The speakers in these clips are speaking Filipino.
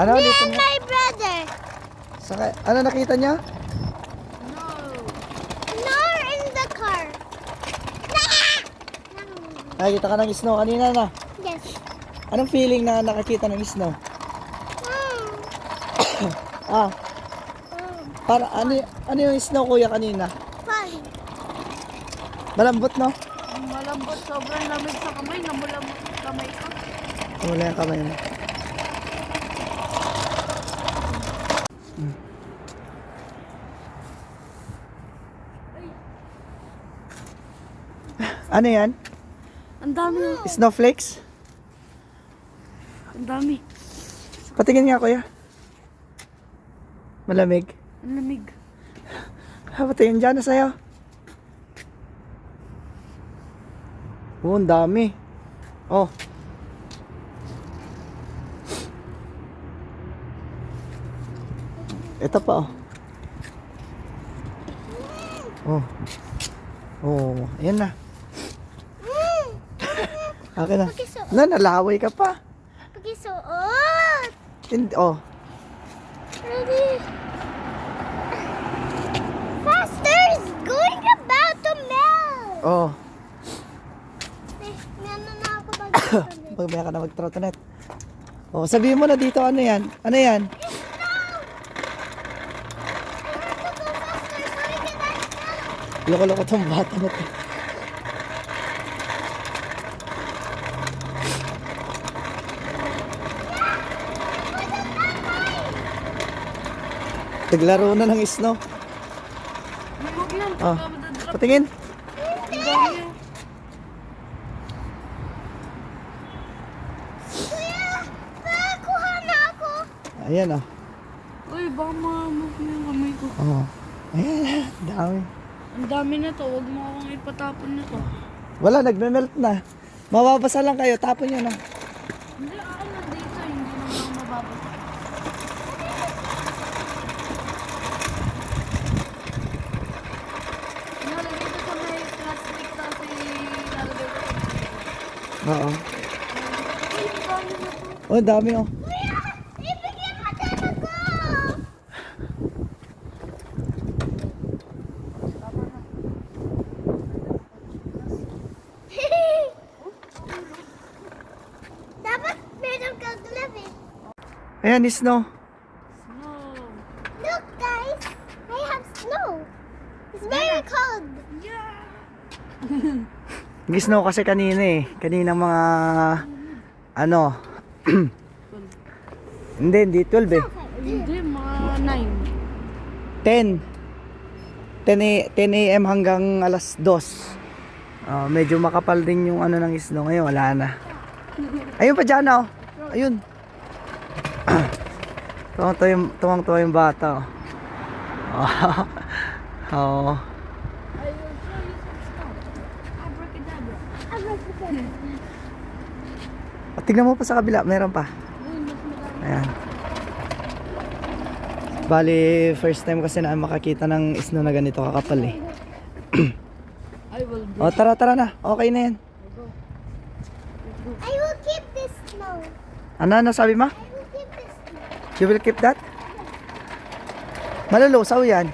Ano Me dito and niya? my brother. Ano nakita niya? No. No, in the car. Nakita ka ng snow kanina na. Yes. Anong feeling na nakakita ng snow? Ah, para ano yung snow kuya kanina? Fun. Malambot no? Malambot, sobrang lamig sa kamay, namulambot yung kamay ko. Wala yung kamay mo. Ano yan? Ang dami. Snowflakes? Ang dami. Patingin nga kuya. Malamig. Ang lamig. Patingin dyan na sa'yo. Oh, ang dami. Oh. Ito pa oh. Oh. Oh, ayan na. Akin na. Na, nalaway ka pa. Pagisuot. Oh. Ready? Faster! It's going about to melt. Oh. Meron na ako bago. Pagmaya ka na mag-trotonet. Oh, sabihin mo na dito ano yan? Ano yan? Loko-loko tong bata na to. Naglaro na ng snow. Huwag yan. Oh, patingin. Ang dami. Kuha na ako. Ayan oh. Uy, baka mamamove na yung kamay ko. Oh. Ayan, dami. Ang dami na to. Huwag mo akong ipatapon na to. Wala, nagme-melt na. Mababasa lang kayo, tapon nyo na. Hindi, ako nandito. Hindi naman ako mababasa. Nalagay ko sa may plastic tapos ilalagay ko sa may. Oo. Uy, ang dami na to. Oh, dami oh. Ibigyan mo din ako. Dapat meron kang glove eh. Ayan, snow. Snow. Look guys, I have snow. It's very cold. Yeah. Nag-snow kasi kanina eh. Kanina mga ano. Hindi 12 eh. Hindi, mga 9. 10 a.m. hanggang alas 2. Medyo makapal din yung ano ng snow ngayon. Wala na. Ayun pa dyan oh. Ayun. Tuwang-tuwa yung bata oh. Oh. I will show you some stuff. Abracadabra. Tignan mo pa sa kabila. Meron pa. Ayun, mas madami. Ayan. Bali, first time kasi na makakita ng snow na ganito kakapal eh. I will do. O, tara na. Okay na yan. I will keep this snow. Ano sabi mo? I will keep this snow. You will keep that? Malulusaw yan.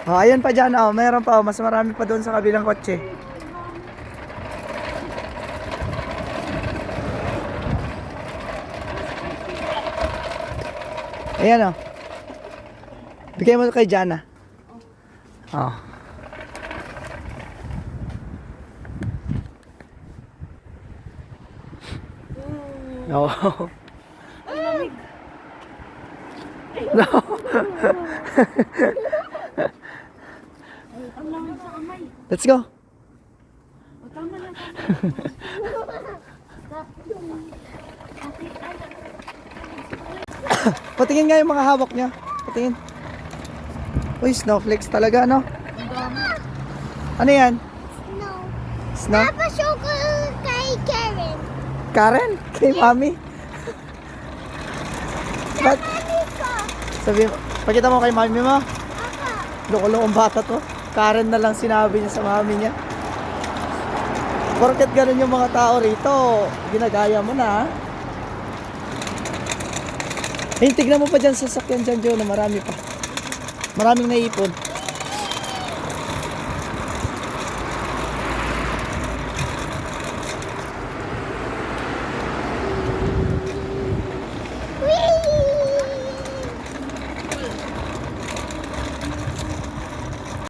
O, ayun pa dyan. O, mayroon pa. Mas marami pa doon sa kabilang kotse. Ayan o. Bigay mo kay Jana. Oh. No. Ang lamig. No. Ang lamig sa kamay. Let's go. O, tama na. Patingin nga yung mga hawak niya. Patingin. Uy, snowflakes talaga, no? Ang dami. Ano yan? Snow. Snow? Papa, show ko kay Karen. Karen? Kay mami? Ba't? Mami ko. Sabi mo, pakita mo kay mami mo. Papa. Loko-lokong bata to. Karen na lang sinabi niya sa mami niya. Porket ganun yung mga tao rito, ginagaya mo na, ha? Ayun, tignan mo pa dyan sa sakyan dyan, Joe, na marami pa. Maraming naipon.